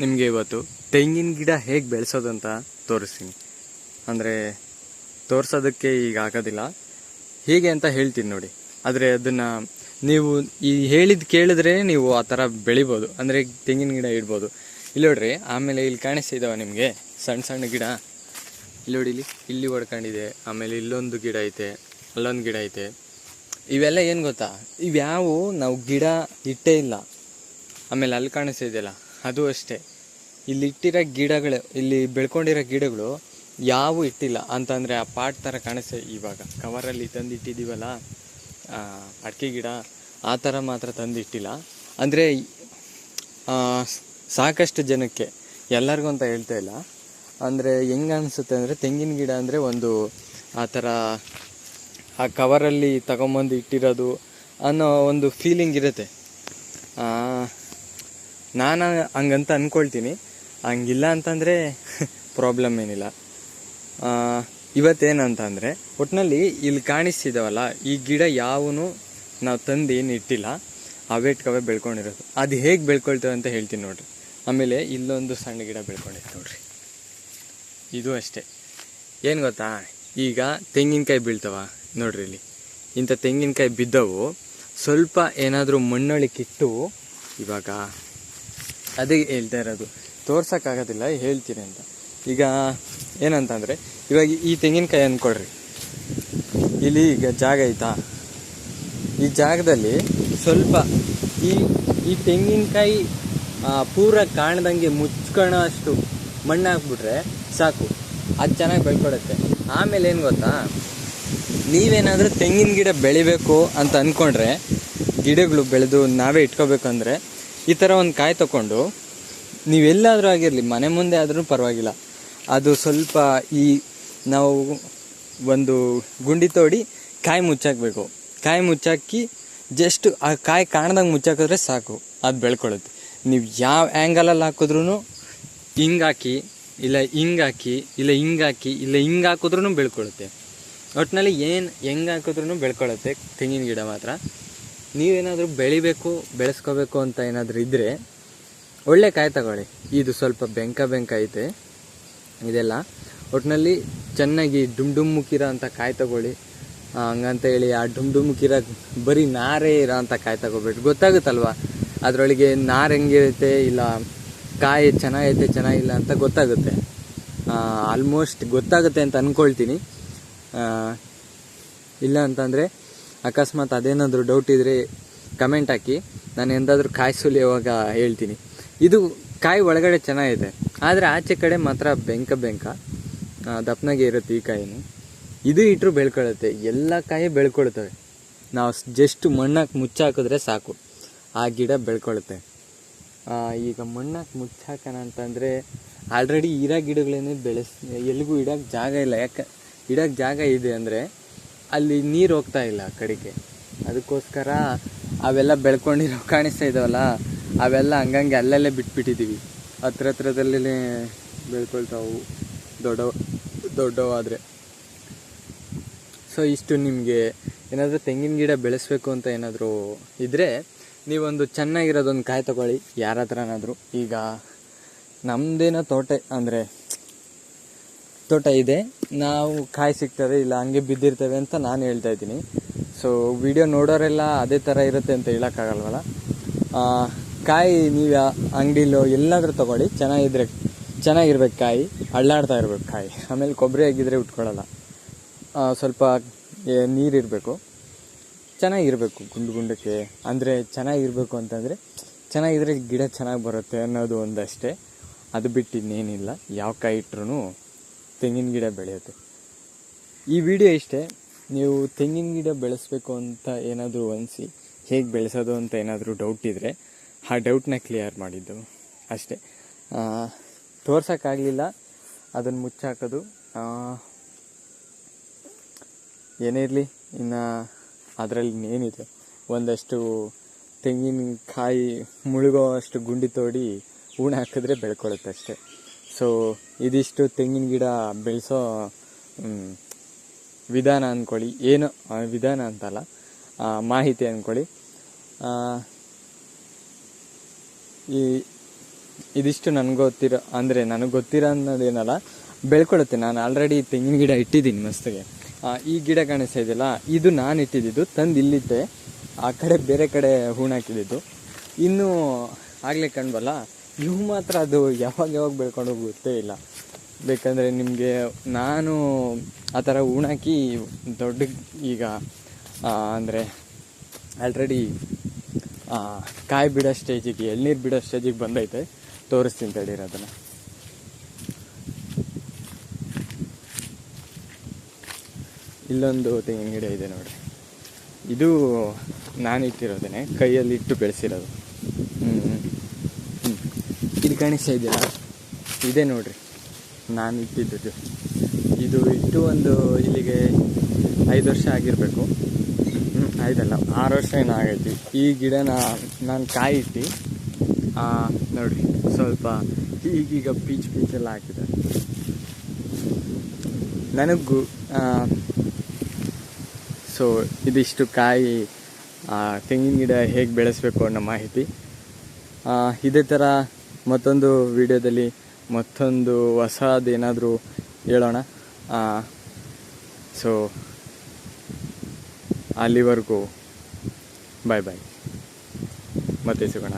ನಿಮಗೆ ಇವತ್ತು ತೆಂಗಿನ ಗಿಡ ಹೇಗೆ ಬೆಳೆಸೋದು ಅಂತ ತೋರಿಸ್ತೀನಿ. ಅಂದರೆ ತೋರಿಸೋದಕ್ಕೆ ಈಗ ಆಗೋದಿಲ್ಲ, ಹೇಗೆ ಅಂತ ಹೇಳ್ತೀನಿ ನೋಡಿ. ಆದರೆ ಅದನ್ನು ನೀವು ಈ ಹೇಳಿದ್ದು ಕೇಳಿದ್ರೆ ನೀವು ಆ ಥರ ಬೆಳಿಬೋದು, ಅಂದರೆ ತೆಂಗಿನ ಗಿಡ ಇಡ್ಬೋದು. ಇಲ್ಲಿ ನೋಡ್ರಿ, ಆಮೇಲೆ ಇಲ್ಲಿ ಕಾಣಿಸ್ತಿದ್ದಾವೆ ನಿಮಗೆ ಸಣ್ಣ ಸಣ್ಣ ಗಿಡ. ಇಲ್ಲಿ ನೋಡಿ, ಇಲ್ಲಿ ಹೊಡ್ಕೊಂಡಿದೆ. ಆಮೇಲೆ ಇಲ್ಲೊಂದು ಗಿಡ ಐತೆ, ಅಲ್ಲೊಂದು ಗಿಡ ಐತೆ. ಇವೆಲ್ಲ ಏನು ಗೊತ್ತಾ, ಇವ್ಯಾವು ನಾವು ಗಿಡ ಇಟ್ಟೇ ಇಲ್ಲ. ಆಮೇಲೆ ಅಲ್ಲಿ ಕಾಣಿಸ್ತಿದೆಯಲ್ಲ, ಅದು ಅಷ್ಟೇ. ಇಲ್ಲಿ ಇಟ್ಟಿರೋ ಗಿಡಗಳು, ಇಲ್ಲಿ ಬೆಳ್ಕೊಂಡಿರೋ ಗಿಡಗಳು ಯಾವೂ ಇಟ್ಟಿಲ್ಲ ಅಂತಂದರೆ ಆ ಪಾಟ್ ಥರ ಕಾಣಿಸ್ತದೆ. ಇವಾಗ ಕವರಲ್ಲಿ ತಂದು ಇಟ್ಟಿದ್ದೀವಲ್ಲ ಅಡಿಕೆ ಗಿಡ, ಆ ಥರ ಮಾತ್ರ ತಂದು ಇಟ್ಟಿಲ್ಲ. ಅಂದರೆ ಸಾಕಷ್ಟು ಜನಕ್ಕೆ, ಎಲ್ಲರಿಗೂ ಅಂತ ಹೇಳ್ತಾ ಇಲ್ಲ. ಅಂದರೆ ಹೆಂಗೆ ಅನಿಸುತ್ತೆ ಅಂದರೆ, ತೆಂಗಿನ ಗಿಡ ಅಂದರೆ ಒಂದು ಆ ಥರ ಆ ಕವರಲ್ಲಿ ತಗೊಂಬಂದು ಇಟ್ಟಿರೋದು ಅನ್ನೋ ಒಂದು ಫೀಲಿಂಗ್ ಇರುತ್ತೆ. ನಾನು ಹಂಗಂತ ಅಂದ್ಕೊಳ್ತೀನಿ. ಹಂಗಿಲ್ಲ ಅಂತಂದರೆ ಪ್ರಾಬ್ಲಮ್ ಏನಿಲ್ಲ. ಇವತ್ತೇನಂತಂದರೆ, ಒಟ್ಟಿನಲ್ಲಿ ಇಲ್ಲಿ ಕಾಣಿಸ್ತಿದ್ದಾವಲ್ಲ ಈ ಗಿಡ ಯಾವೂ ನಾವು ತಂದು ಏನು ಇಟ್ಟಿಲ್ಲ, ಅವೇಟ್ಕವೇ ಬೆಳ್ಕೊಂಡಿರೋದು. ಅದು ಹೇಗೆ ಬೆಳ್ಕೊಳ್ತೇವೆ ಅಂತ ಹೇಳ್ತೀನಿ ನೋಡಿರಿ. ಆಮೇಲೆ ಇಲ್ಲೊಂದು ಸಣ್ಣ ಗಿಡ ಬೆಳ್ಕೊಂಡಿದೆ ನೋಡಿರಿ, ಇದು ಅಷ್ಟೇ. ಏನು ಗೊತ್ತಾ, ಈಗ ತೆಂಗಿನಕಾಯಿ ಬೀಳ್ತವ ನೋಡ್ರಿ, ಇಲ್ಲಿ ಇಂಥ ತೆಂಗಿನಕಾಯಿ ಬಿದ್ದವು. ಸ್ವಲ್ಪ ಏನಾದರೂ ಮಣ್ಣೊಳಕ್ಕಿಟ್ಟು, ಇವಾಗ ಅದೇ ಹೇಳ್ತಾ ಇರೋದು, ತೋರ್ಸೋಕ್ಕಾಗೋದಿಲ್ಲ, ಹೇಳ್ತೀನಿ ಅಂತ. ಈಗ ಏನಂತಂದರೆ, ಇವಾಗ ಈ ತೆಂಗಿನಕಾಯಿ ಅಂದ್ಕೊಳ್ರಿ, ಇಲ್ಲಿ ಈಗ ಜಾಗ ಐತಾ, ಈ ಜಾಗದಲ್ಲಿ ಸ್ವಲ್ಪ ಈ ತೆಂಗಿನಕಾಯಿ ಪೂರ ಕಾಣ್ದಂಗೆ ಮುಚ್ಕೊಳ್ಳೋ ಅಷ್ಟು ಮಣ್ಣು ಹಾಕ್ಬಿಟ್ರೆ ಸಾಕು, ಅದು ಚೆನ್ನಾಗಿ ಬೆಳ್ಕೊಡುತ್ತೆ. ಆಮೇಲೆ ಏನು ಗೊತ್ತಾ, ನೀವೇನಾದರೂ ತೆಂಗಿನ ಗಿಡ ಬೆಳಿಬೇಕು ಅಂತ ಅಂದ್ಕೊಂಡ್ರೆ, ಗಿಡಗಳು ಬೆಳೆದು ನಾವೇ ಇಟ್ಕೋಬೇಕಂದ್ರೆ, ಈ ಥರ ಒಂದು ಕಾಯಿ ತಗೊಂಡು ನೀವೆಲ್ಲಾದರೂ ಆಗಿರಲಿ, ಮನೆ ಮುಂದೆ ಆದ್ರೂ ಪರವಾಗಿಲ್ಲ, ಅದು ಸ್ವಲ್ಪ ನಾವು ಒಂದು ಗುಂಡಿ ತೋಡಿ ಕಾಯಿ ಮುಚ್ಚಾಕಬೇಕು. ಕಾಯಿ ಮುಚ್ಚಾಕಿ ಜಸ್ಟ್ ಆ ಕಾಯಿ ಕಾಣ್ದಂಗೆ ಮುಚ್ಚಾಕಿದ್ರೆ ಸಾಕು, ಅದು ಬೆಳ್ಕೊಳ್ಳುತ್ತೆ. ನೀವು ಯಾವ ಆ್ಯಂಗಲಲ್ಲಿ ಹಾಕಿದ್ರೂ, ಹಿಂಗೆ ಹಾಕಿ ಇಲ್ಲ ಹಿಂಗೆ ಹಾಕಿ ಇಲ್ಲ ಹಿಂಗೆ ಹಾಕಿ ಇಲ್ಲ ಹಿಂಗೆ ಹಾಕಿದ್ರೂ ಬೆಳ್ಕೊಳ್ಳುತ್ತೆ. ಒಟ್ಟಿನಲ್ಲಿ ಹೆಂಗೆ ಹಾಕಿದ್ರೂ ಬೆಳ್ಕೊಳ್ಳುತ್ತೆ ತೆಂಗಿನ ಗಿಡ ಮಾತ್ರ. ನೀವೇನಾದರೂ ಬೆಳೆಸ್ಕೋಬೇಕು ಅಂತ ಏನಾದರೂ ಇದ್ದರೆ ಒಳ್ಳೆ ಕಾಯಿ ತಗೊಳ್ಳಿ. ಇದು ಸ್ವಲ್ಪ ಬೆಂಕ ಐತೆ ಇದೆಲ್ಲ. ಒಟ್ಟಿನಲ್ಲಿ ಚೆನ್ನಾಗಿ ಡುಮ್ ಮುಕ್ಕಿರೋ ಅಂಥ ಕಾಯಿ ತಗೊಳ್ಳಿ. ಹಂಗಂತ ಹೇಳಿ ಆ ಡುಮ್ ಮುಕ್ಕಿರೋ ಬರೀ ನಾರೇ ಇರೋ ಅಂಥ ಕಾಯಿ ತಗೋಬೇಡಿ. ಗೊತ್ತಾಗುತ್ತಲ್ವ ಅದರೊಳಗೆ ನಾರು ಹೆಂಗಿರುತ್ತೆ, ಇಲ್ಲ ಕಾಯಿ ಚೆನ್ನಾಗೈತೆ ಚೆನ್ನಾಗಿಲ್ಲ ಅಂತ ಗೊತ್ತಾಗುತ್ತೆ. ಆಲ್ಮೋಸ್ಟ್ ಗೊತ್ತಾಗುತ್ತೆ ಅಂತ ಅಂದ್ಕೊಳ್ತೀನಿ. ಇಲ್ಲ ಅಂತಂದರೆ ಅಕಸ್ಮಾತ್ ಅದೇನಾದರೂ ಡೌಟ್ ಇದ್ದರೆ ಕಮೆಂಟ್ ಹಾಕಿ, ನಾನು ಎಂದಾದರೂ ಕಾಯಿ ಸುಲಿಯುವಾಗ ಹೇಳ್ತೀನಿ. ಇದು ಕಾಯಿ ಒಳಗಡೆ ಚೆನ್ನಾಗೈತೆ, ಆದರೆ ಆಚೆ ಕಡೆ ಮಾತ್ರ ಬೆಂಕ ದಪ್ಪನಾಗೆ ಇರುತ್ತೆ ಈ ಕಾಯಿನೂ. ಇದು ಇಟ್ಟರು ಬೆಳ್ಕೊಳ್ಳುತ್ತೆ, ಎಲ್ಲ ಕಾಯಿ ಬೆಳ್ಕೊಳ್ತವೆ. ನಾವು ಜಸ್ಟ್ ಮಣ್ಣಾಕಿ ಮುಚ್ಚಾಕಿದ್ರೆ ಸಾಕು, ಆ ಗಿಡ ಬೆಳ್ಕೊಳ್ಳುತ್ತೆ. ಈಗ ಮಣ್ಣಾಕಿ ಮುಚ್ಚಾಕೋಣ ಅಂತಂದರೆ, ಆಲ್ರೆಡಿ ಇರೋ ಗಿಡಗಳೇನೇ ಎಲ್ಲಿಗೂ ಇಡೋಕ್ಕೆ ಜಾಗ ಇಲ್ಲ. ಯಾಕೆ ಇಡೋಕ್ಕೆ ಜಾಗ ಇದೆ ಅಂದರೆ, ಅಲ್ಲಿ ನೀರು ಹೋಗ್ತಾ ಇಲ್ಲ ಕಡೆಗೆ. ಅದಕ್ಕೋಸ್ಕರ ಅವೆಲ್ಲ ಬೆಳ್ಕೊಂಡಿರೋ ಕಾಣಿಸ್ತಾ ಇದ್ದಾವಲ್ಲ, ಅವೆಲ್ಲ ಹಂಗಂಗೆ ಅಲ್ಲಲ್ಲೇ ಬಿಟ್ಬಿಟ್ಟಿದ್ದೀವಿ. ಹತ್ರದಲ್ಲೇ ಬೆಳ್ಕೊಳ್ತಾವು ದೊಡ್ಡವಾದರೆ. ಸೊ ಇಷ್ಟು ನಿಮಗೆ ಏನಾದರೂ ತೆಂಗಿನ ಗಿಡ ಬೆಳೆಸಬೇಕು ಅಂತ ಏನಾದರೂ ಇದ್ದರೆ, ನೀವೊಂದು ಚೆನ್ನಾಗಿರೋದೊಂದು ಕಾಯಿ ತಗೊಳ್ಳಿ ಯಾರ ಹತ್ರನಾದರೂ. ಈಗ ನಮ್ಮದೇನೋ ತೋಟ ಇದೆ, ನಾವು ಕಾಯಿ ಸಿಗ್ತವೆ ಇಲ್ಲ ಹಂಗೆ ಬಿದ್ದಿರ್ತವೆ ಅಂತ ನಾನು ಹೇಳ್ತಾ ಇದ್ದೀನಿ. ಸೊ ವಿಡಿಯೋ ನೋಡೋರೆಲ್ಲ ಅದೇ ಥರ ಇರುತ್ತೆ ಅಂತ ಹೇಳೋಕ್ಕಾಗಲ್ವಲ್ಲ. ಕಾಯಿ ನೀವು ಅಂಗಡಿಲೋ ಎಲ್ಲಾದರೂ ತೊಗೊಳ್ಳಿ, ಚೆನ್ನಾಗಿರ್ಬೇಕು ಕಾಯಿ, ಅಳ್ಳಾಡ್ತಾ ಇರ್ಬೇಕು ಕಾಯಿ. ಆಮೇಲೆ ಕೊಬ್ಬರಿ ಆಗಿದ್ದರೆ ಉಟ್ಕೊಳ್ಳಲ್ಲ. ಸ್ವಲ್ಪ ನೀರಿರಬೇಕು, ಚೆನ್ನಾಗಿರಬೇಕು ಗುಂಡಕ್ಕೆ. ಅಂದರೆ ಚೆನ್ನಾಗಿರಬೇಕು ಅಂತಂದರೆ, ಚೆನ್ನಾಗಿದ್ರೆ ಗಿಡ ಚೆನ್ನಾಗಿ ಬರುತ್ತೆ ಅನ್ನೋದು ಒಂದಷ್ಟೇ. ಅದು ಬಿಟ್ಟು ಇನ್ನೇನಿಲ್ಲ. ಯಾವ ಕಾಯಿ ಇಟ್ರೂ ತೆಂಗಿನ ಗಿಡ ಬೆಳೆಯುತ್ತೆ. ಈ ವಿಡಿಯೋ ಇಷ್ಟೇ. ನೀವು ತೆಂಗಿನ ಗಿಡ ಬೆಳೆಸಬೇಕು ಅಂತ ಏನಾದರೂ ಅನಿಸಿ, ಹೇಗೆ ಬೆಳೆಸೋದು ಅಂತ ಏನಾದರೂ ಡೌಟ್ ಇದ್ದರೆ ಆ ಡೌಟ್ನ ಕ್ಲಿಯರ್ ಮಾಡಿದ್ದು ಅಷ್ಟೇ. ತೋರ್ಸೋಕ್ಕಾಗಲಿಲ್ಲ, ಅದನ್ನು ಮುಚ್ಚಾಕೋದು. ಏನೇ ಇರಲಿ, ಇನ್ನು ಅದರಲ್ಲಿ ಇನ್ನೇನಿದೆ, ಒಂದಷ್ಟು ತೆಂಗಿನಕಾಯಿ ಮುಳುಗೋ ಅಷ್ಟು ಗುಂಡಿ ತೋಡಿ ಹೂಣ ಹಾಕಿದ್ರೆ ಬೆಳ್ಕೊಳ್ಳುತ್ತೆ ಅಷ್ಟೇ. ಸೊ ಇದಿಷ್ಟು ತೆಂಗಿನ ಗಿಡ ಬೆಳೆಸೋ ವಿಧಾನ ಅಂದ್ಕೊಳ್ಳಿ. ಏನು ವಿಧಾನ ಅಂತಲ್ಲ, ಮಾಹಿತಿ ಅಂದ್ಕೊಳ್ಳಿ. ಇದಿಷ್ಟು ನನಗೆ ಗೊತ್ತಿರೋ ಅಂದರೆ ನನಗೆ ಗೊತ್ತಿರೋ ಅನ್ನೋದೇನಲ್ಲ, ಬೆಳ್ಕೊಳುತ್ತೆ. ನಾನು ಆಲ್ರೆಡಿ ತೆಂಗಿನ ಗಿಡ ಇಟ್ಟಿದ್ದೀನಿ ಮಸ್ತಿಗೆ. ಈ ಗಿಡ ಕಾಣಿಸ್ತಾ ಇದೆಯಲ್ಲ, ಇದು ನಾನು ಇಟ್ಟಿದ್ದು, ತಂದು ಇಲ್ಲಿಟ್ಟೆ. ಆ ಕಡೆ ಬೇರೆ ಕಡೆ ಹೂಣಾಕಿದ್ದು ಇನ್ನೂ ಆಗಲೇ ಕಂಡ್ಬಲ್ಲ. ಇವು ಮಾತ್ರ ಅದು ಯಾವಾಗ ಬೆಳ್ಕೊಂಡು ಗೊತ್ತೇ ಇಲ್ಲ. ಬೇಕಂದರೆ ನಿಮಗೆ ನಾನು ಆ ಥರ ಹೂಣಾಕಿ ದೊಡ್ಡ ಈಗ ಅಂದರೆ ಆಲ್ರೆಡಿ ಕಾಯಿ ಬಿಡೋ ಸ್ಟೇಜಿಗೆ, ಎಳ್ನೀರು ಬಿಡೋ ಸ್ಟೇಜಿಗೆ ಬಂದೈತೆ. ತೋರಿಸ್ತೀನಿ ತಡೀರಿ ಅದನ್ನು. ಇಲ್ಲೊಂದು ತೆಂಗಿನ ಗಿಡ ಇದೆ ನೋಡಿ. ಇದು ನಾನು ಇಟ್ಟಿರೋದೇನೆ, ಕೈಯಲ್ಲಿ ಇಟ್ಟು ಬೆಳೆಸಿರೋದು. ಇದು ಕಾಣಿಸ್ತಾ ಇದೆಯಲ್ಲ, ಇದೆ ನೋಡ್ರಿ ನಾನು ಇಟ್ಟಿದ್ದು. ಇದು ಇಟ್ಟು ಒಂದು ಇಲ್ಲಿಗೆ 5 ವರ್ಷ ಆಗಿರಬೇಕು. 5 ಅಲ್ಲ 6 ವರ್ಷ ಏನೋ ಆಗೈತಿ. ಈ ಗಿಡನ ನಾನು ಕಾಯಿ ಇಟ್ಟು ನೋಡ್ರಿ ಸ್ವಲ್ಪ ಈಗೀಗ ಪೀಚೆಲ್ಲ ಹಾಕಿದ್ದಾರೆ. ನನಗೂ ಸೊ ಇದಿಷ್ಟು ಕಾಯಿ ತೆಂಗಿನ ಗಿಡ ಹೇಗೆ ಬೆಳೆಸಬೇಕು ಅನ್ನೋ ಮಾಹಿತಿ. ಇದೇ ಥರ ಮತ್ತೊಂದು ವಿಡಿಯೋದಲ್ಲಿ ಮತ್ತೊಂದು ಹೊಸದೇನಾದರೂ ಹೇಳೋಣ. ಸೊ ಅಲ್ಲಿವರೆಗೂ ಬಾಯ್, ಮತ್ತೆ ಸಿಗೋಣ.